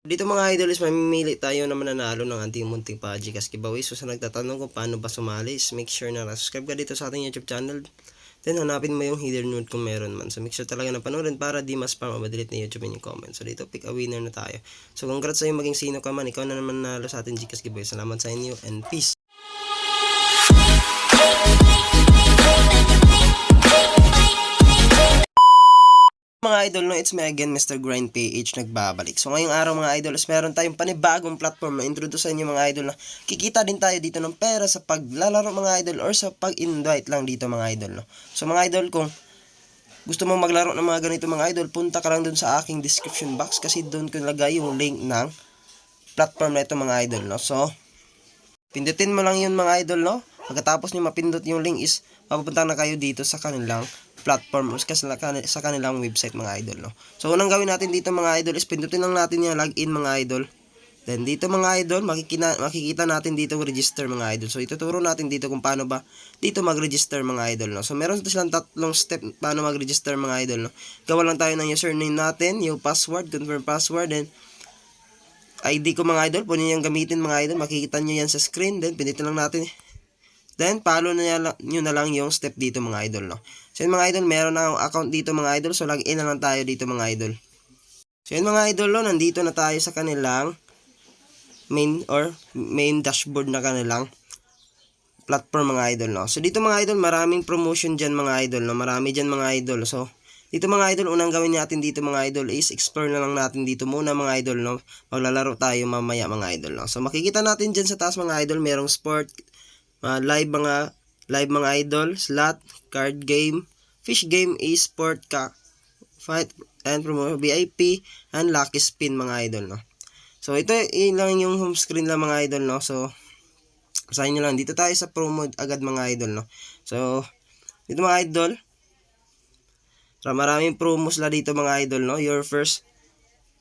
Dito mga idol is mamimili tayo na mananalo ng ating munting pa-Gcash giveaway. So sa nagtatanong kung paano ba sumali is make sure na subscribe ka dito sa ating YouTube channel. Then hanapin mo yung hidden note kung meron man. So make sure talaga na panoorin para di mas spam o madalit na YouTube yung comment. So dito pick a winner na tayo. So congrats sa'yo maging sino ka man. Ikaw na naman nanalo sa ating Gcash giveaway. Salamat sa inyo and peace. Mga idol, no, it's me again, Mr. Grind PH, nagbabalik. So ngayong araw mga idol, is meron tayong panibagong platform na introduce sa inyo mga idol na kikita din tayo dito ng pera sa paglalaro mga idol or sa pag-invite lang dito mga idol. No? So mga idol, kung gusto mong maglaro ng mga ganito mga idol, punta ka lang dun sa aking description box kasi doon ko nilagay yung link ng platform na ito mga idol. No? So, pindutin mo lang yun mga idol. No? Pagkatapos nyo mapindot yung link is mapupunta na kayo dito sa kanilang platform sa kanilang website mga idol. No? So unang gawin natin dito mga idol is pindutin lang natin yung login mga idol. Then dito mga idol makikita natin dito register mga idol. So ituturo natin dito kung paano ba dito mag-register mga idol. No? So meron silang tatlong step paano mag-register mga idol. No? Gawa lang tayo ng username natin, yung password, confirm password, then ID ko mga idol. Pwede nyo yung gamitin mga idol. Makikita nyo yan sa screen. Then pindutin lang natin. Then, follow nyo na lang yung step dito mga idol, no? So, yun mga idol, meron na akong account dito mga idol. So, login na lang tayo dito mga idol. So, yun mga idol, no? Nandito na tayo sa kanilang main dashboard na kanilang platform mga idol, no? So, dito mga idol, maraming promotion dyan mga idol, no? Marami dyan mga idol. So, dito mga idol, unang gawin natin dito mga idol is explore na lang natin dito muna mga idol, no? Maglalaro tayo mamaya mga idol, no? So, makikita natin dyan sa taas mga idol, merong sport, live mga idol, slot, card game, fish game, e-sport, fight, and promo, VIP, and lucky spin mga idol, no. So ito lang yung home screen lang mga idol, no. So basahin nyo lang, dito tayo sa promo agad mga idol, no. So dito mga idol, maraming promos la dito mga idol, no. Your first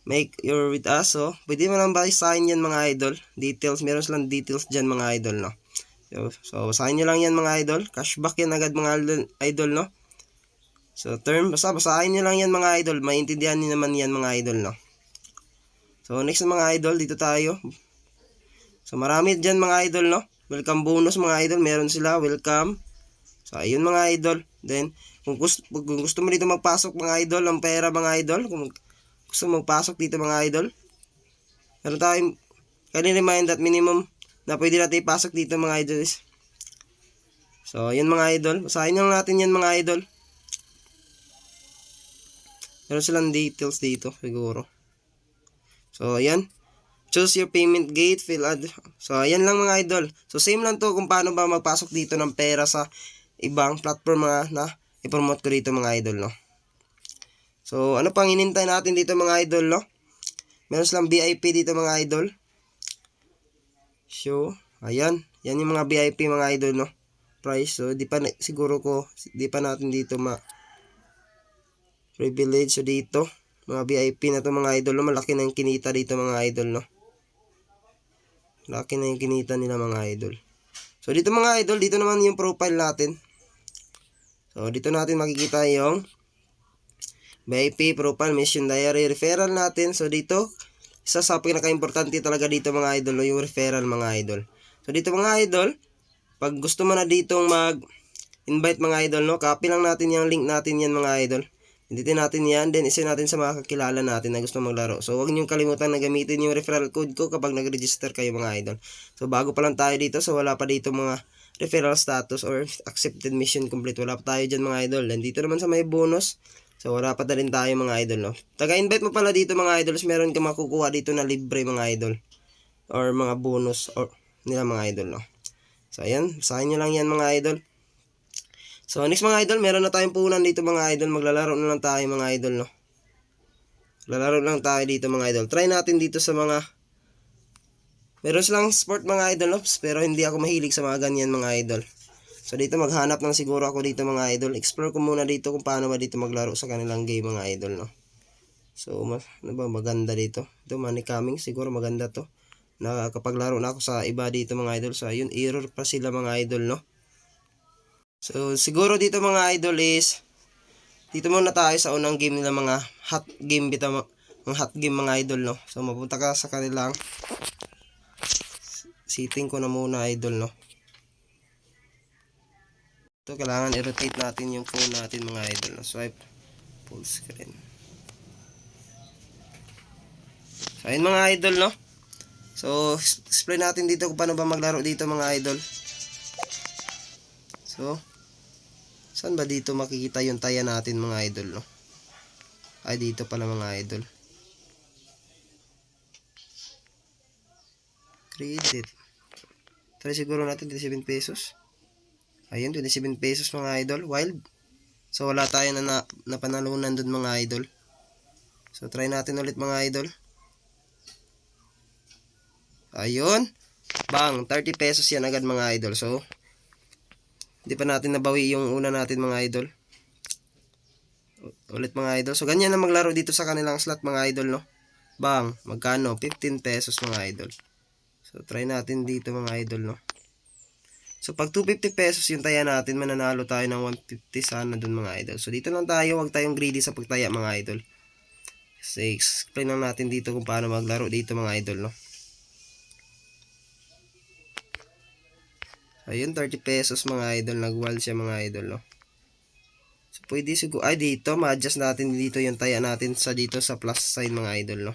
make your with us, so pwede mo lang basahin yan mga idol, details, meron silang details dyan mga idol, no. So, basahin nyo lang yan mga idol. Cashback yan agad mga idol, no? So, basahin nyo lang yan mga idol. Maintindihan nyo naman yan mga idol, no? So, next mga idol, dito tayo. So, marami dyan mga idol, no? Welcome bonus mga idol. Meron sila, welcome. So, ayun mga idol. Then, kung gusto mo dito magpasok mga idol, ang pera mga idol. Kung gusto mo magpasok dito mga idol. Meron tayong, can remind that minimum na pwede natin ipasok dito mga idol. So, yun mga idol. Basahin lang natin yan mga idol. Meron silang details dito siguro. So, ayan. Choose your payment gate, fill ad. So, ayan lang mga idol. So, same lang to kung paano ba magpasok dito ng pera sa ibang platform na ipromote ko dito mga idol, no. So, ano pang hinintay natin dito mga idol, no? Meron silang VIP dito mga idol. So, ayan. Yan yung mga VIP mga idol, no? Price. So, di pa natin dito privilege. So, dito. Mga VIP na to mga idol, no? Malaki na yung kinita dito mga idol, no? Malaki na yung kinita nila mga idol. So, dito mga idol, dito naman yung profile natin. So, dito natin makikita yung VIP, profile, mission diary, referral natin. So, dito, isa sa pinaka-importante talaga dito mga idol, yung referral mga idol. So dito mga idol, pag gusto mo na ditong mag-invite mga idol, no, copy lang natin yung link natin yan mga idol. Pindutin natin yan, then isa natin sa mga kakilala natin na gusto maglaro. So huwag niyong kalimutan na gamitin yung referral code ko kapag nag-register kayo mga idol. So bago pa lang tayo dito, so wala pa dito mga referral status or accepted mission complete. Wala pa tayo dyan mga idol. Then dito naman sa may bonus, so wala pa na rin tayo mga idol, no. Taga-invite mo pala dito mga idols, meron ka makukuha dito na libre mga idol. Or mga bonus or nila mga idol, no. So ayan, basahin nyo lang yan mga idol. So next mga idol, meron na tayong punan dito mga idol. Maglalaro na lang tayo mga idol, no. Maglalaro lang tayo dito mga idol. Try natin dito sa mga, meron silang sport mga idol, no? Pero hindi ako mahilig sa mga ganyan mga idol. So dito maghanap lang siguro ako dito mga idol. Explore ko muna dito kung paano ba dito maglaro sa kanilang game mga idol, no. So ano ba maganda dito? Ito money coming, siguro maganda to. Nakapaglaro na ako sa iba dito mga idol. So ayun, error pa sila mga idol, no. So siguro dito mga idol is dito muna tayo sa unang game nila, mga hot game Ang hot game mga idol, no. So mapunta ka sa kanilang setting ko na muna idol, no. Ito kailangan i-rotate natin yung phone natin mga idol, no. Swipe full screen. So ayun mga idol, no. So explain natin dito kung paano ba maglaro dito mga idol. So saan ba dito makikita yung taya natin mga idol, no? Ay dito pala mga idol. Credit. Try siguro natin 27 pesos. Ayun, 27 pesos mga idol. Wild. So wala tayo na napanalunan dun mga idol. So try natin ulit mga idol. Ayun. Bang, 30 pesos yan agad mga idol. So hindi pa natin nabawi yung una natin mga idol. Ulit mga idol. So ganyan na maglaro dito sa kanilang slot mga idol, no. Bang, magkano? 15 pesos mga idol. So try natin dito mga idol, no. So pag 250 pesos yung taya natin, mananalo tayo ng 150 sana dun mga idol. So dito lang tayo, wag tayong greedy sa pagtaya mga idol. Kasi explain lang natin dito kung paano maglaro dito mga idol, no. Ayun, 30 pesos mga idol. Nag-wild siya mga idol, no. So pwede siguro, ay dito, ma-adjust natin dito yung taya natin sa dito sa plus sign mga idol, no.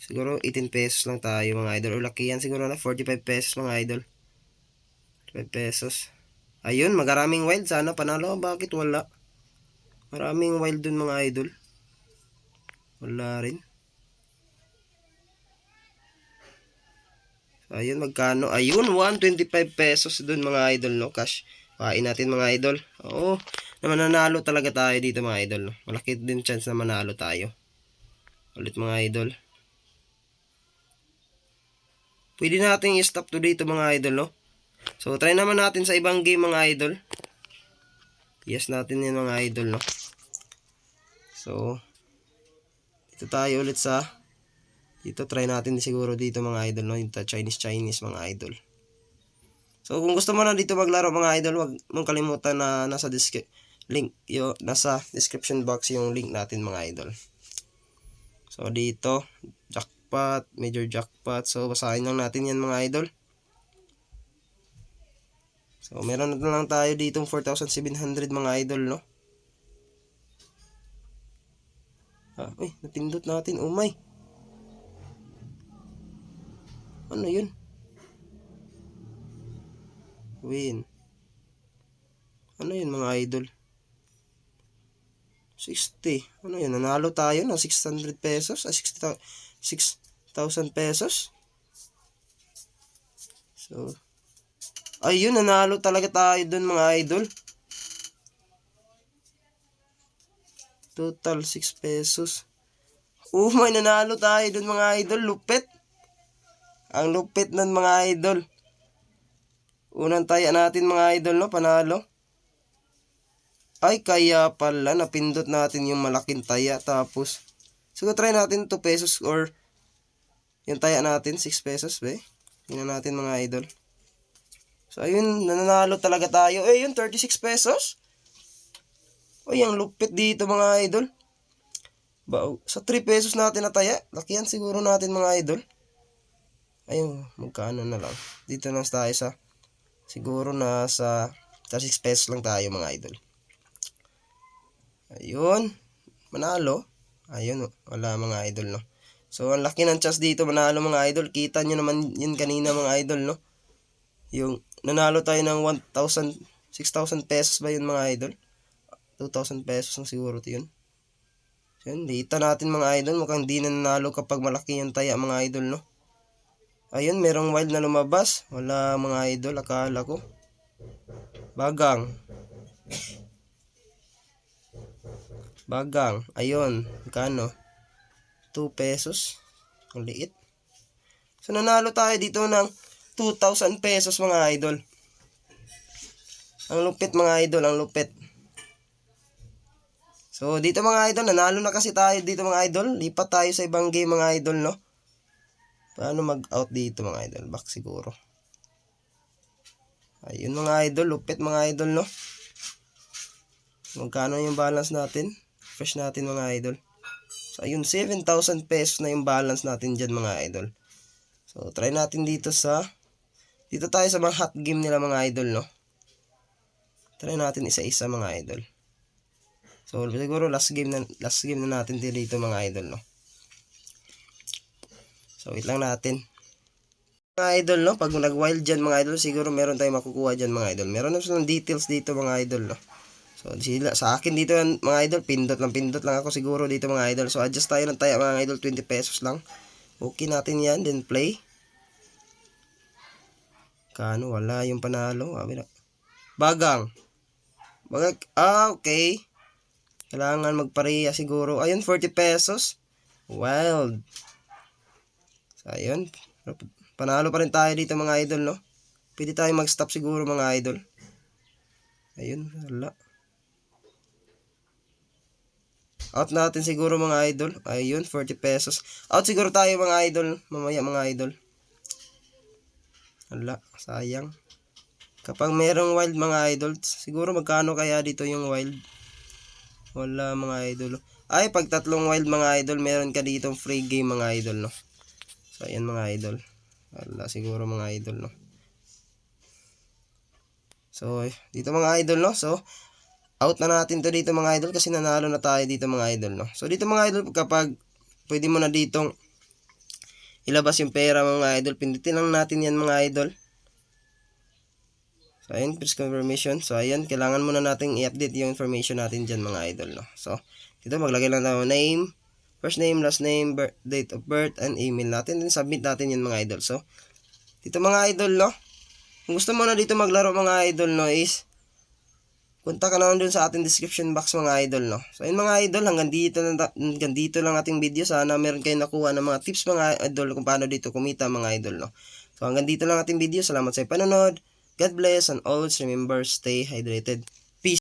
Siguro 18 pesos lang tayo mga idol. O laki yan siguro na 45 pesos mga idol. 5 pesos. Ayun, magaraming wild. Sana panalo. Bakit wala? Maraming wild dun mga idol. Wala rin. So, ayun, magkano? Ayun, 125 pesos dun mga idol, no? Cash. Kain natin mga idol. Oo, na mananalo talaga tayo dito mga idol, no? Malaki din chance na manalo tayo. Ulit mga idol. Pwede natin i-stop to dito mga idol, no? So, try naman natin sa ibang game mga idol. Yes natin yan mga idol, no? So, dito tayo ulit sa dito, try natin siguro dito mga idol, no? Yung Chinese mga idol. So, kung gusto mo na dito maglaro mga idol, wag mong kalimutan na nasa nasa description box yung link natin mga idol. So, dito, jackpot, major jackpot. So, basahin lang natin yan mga idol. So, meron na lang tayo dito 4,700 mga idol, no? Uy, napindot natin. Oh my. Ano yun? Win. Ano yun mga idol? 60. Ano yun? Nanalo tayo ng 600 pesos? 6,000 pesos? So, ayun, nanalo talaga tayo dun mga idol. Total 6 pesos. Oh, may nanalo tayo dun mga idol. Lupit. Ang lupit nun mga idol. Unang taya natin mga idol, no? Panalo. Ay, kaya pala napindot natin yung malaking taya. Tapos, siguro try natin 2 pesos or yung taya natin 6 pesos, be. Tingnan natin mga idol. So, ayun, nananalo talaga tayo. Eh, yun, 36 pesos. Uy, ang lupit dito mga idol. Sa 3 pesos natin na taya. Lakihan siguro natin mga idol. Ayun, magkano na lang. Dito lang tayo sa, siguro nasa 6 pesos lang tayo mga idol. Ayun, manalo. Ayun, wala mga idol, no. So, ang laki ng chance dito manalo mga idol. Kita nyo naman yun kanina mga idol, no. Yung nanalo tayo ng 1,000, 6,000 pesos ba yun mga idol? 2,000 pesos na siguro yun. So, yun, dita natin mga idol. Mukhang di na nanalo kapag malaki yung taya mga idol, no. Ayun, merong wild na lumabas. Wala mga idol, akala ko. Bagang. Bagang. Ayun, kano? 2 pesos. Ang liit. So, nanalo tayo dito ng 2,000 pesos mga idol. Ang lupit mga idol, ang lupit. So, dito mga idol, nanalo na kasi tayo dito mga idol. Lipat tayo sa ibang game mga idol, no? Paano mag-out dito mga idol? Back siguro. Ayun mga idol, lupit mga idol, no? Magkano yung balance natin? Fresh natin mga idol. So, ayun, 7,000 pesos na yung balance natin dyan mga idol. So, try natin dito tayo sa mga hot game nila mga idol, no? Try natin isa-isa mga idol. So, siguro last game na natin dito mga idol, no? So, wait lang natin. Mga idol, no? Pag nag-wild dyan mga idol, siguro meron tayong makukuha dyan mga idol. Meron na silang details dito mga idol, no? So, sa akin dito mga idol, pindot lang ako siguro dito mga idol. So, adjust tayo ng taya mga idol, 20 pesos lang. Okay natin yan, then play. Kano, wala yung panalo. Bagang. Okay. Kailangan magpareha siguro. Ayun, 40 pesos. Wild. So, ayun. Panalo pa rin tayo dito mga idol, no? Pwede tayo mag-stop siguro mga idol. Ayun, wala. Out natin siguro mga idol. Ayun, 40 pesos. Out siguro tayo mga idol. Mamaya mga idol. Wala, sayang. Kapag merong wild mga idol, siguro magkano kaya dito yung wild? Wala mga idol. Ay, pag tatlong wild mga idol, meron ka dito free game mga idol, no? So, ayan mga idol. Wala siguro mga idol, no? So, dito mga idol, no? So, out na natin to dito mga idol kasi nanalo na tayo dito mga idol, no? So, dito mga idol, kapag pwede mo na ditong ilabas yung pera mga idol, pindutin lang natin yan mga idol. So, ayan, press confirmation. So, ayan, kailangan muna nating i-update yung information natin dyan mga idol, no? So, dito maglagay lang tayo name, first name, last name, date of birth, and email natin. Then, submit natin yan mga idol. So, dito mga idol, no? Kung gusto mo na dito maglaro mga idol, no, is punta ka naman dun sa ating description box mga idol, no? So, ayun mga idol, hanggang dito lang ating video. Sana meron kayong nakuha ng mga tips mga idol kung paano dito kumita mga idol, no? So, hanggang dito lang ating video. Salamat sa panonood. God bless and always remember, stay hydrated.